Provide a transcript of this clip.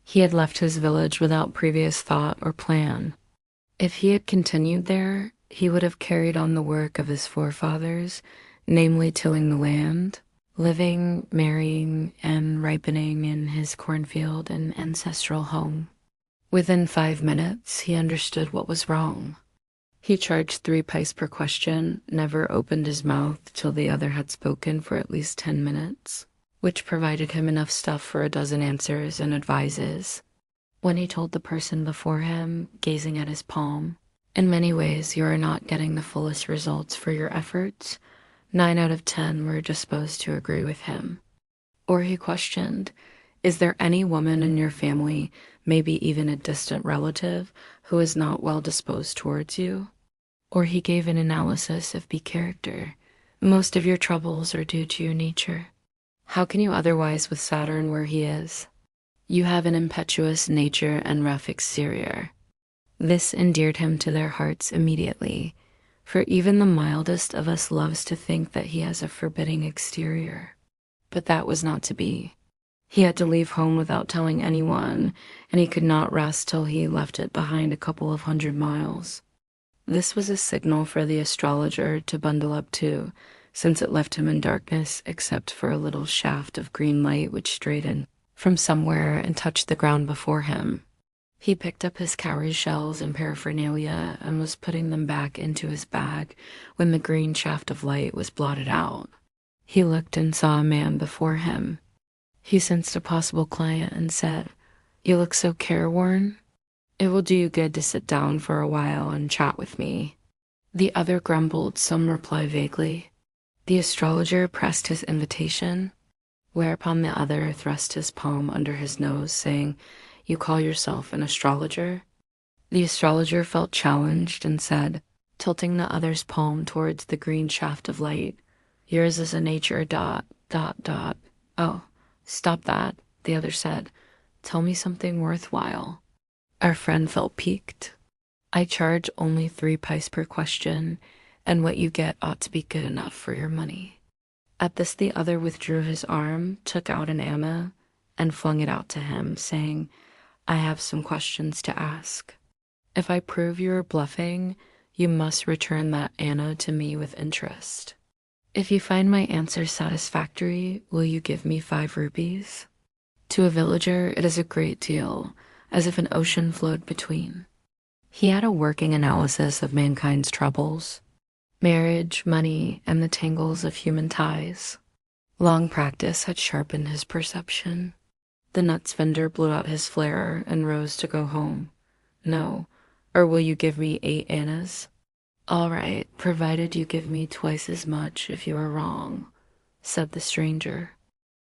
He had left his village without previous thought or plan. If he had continued there, he would have carried on the work of his forefathers, namely tilling the land, living, marrying, and ripening in his cornfield and ancestral home. Within 5 minutes, he understood what was wrong. He charged 3 pice per question, never opened his mouth till the other had spoken for at least 10 minutes, which provided him enough stuff for a dozen answers and advices. When he told the person before him, gazing at his palm, "In many ways, you are not getting the fullest results for your efforts," 9 out of 10 were disposed to agree with him. Or he questioned, "Is there any woman in your family, maybe even a distant relative, who is not well disposed towards you?" Or he gave an analysis of B character. "Most of your troubles are due to your nature. How can you otherwise with Saturn where he is? You have an impetuous nature and rough exterior." This endeared him to their hearts immediately, for even the mildest of us loves to think that he has a forbidding exterior. But that was not to be. He had to leave home without telling anyone, and he could not rest till he left it behind a couple of 100 miles. This was a signal for the astrologer to bundle up too, since it left him in darkness except for a little shaft of green light which strayed in from somewhere and touched the ground before him. He picked up his cowrie shells and paraphernalia and was putting them back into his bag when the green shaft of light was blotted out. He looked and saw a man before him. He sensed a possible client and said, "You look so careworn. It will do you good to sit down for a while and chat with me." The other grumbled some reply vaguely. The astrologer pressed his invitation, whereupon the other thrust his palm under his nose, saying, "You call yourself an astrologer?" The astrologer felt challenged and said, tilting the other's palm towards the green shaft of light, "Yours is a nature ... "Oh, stop that," the other said. "Tell me something worthwhile." Our friend felt piqued. "I charge only 3 pice per question, and what you get ought to be good enough for your money." At this the other withdrew his arm, took out an Anna, and flung it out to him, saying, "I have some questions to ask. If I prove you are bluffing, you must return that Anna to me with interest. If you find my answer satisfactory, will you give me 5 rupees? To a villager, it is a great deal, as if an ocean flowed between." He had a working analysis of mankind's troubles, marriage, money, and the tangles of human ties. Long practice had sharpened his perception. The nuts vendor blew out his flare and rose to go home. "No, or will you give me 8 annas? "All right, provided you give me twice as much if you are wrong," said the stranger.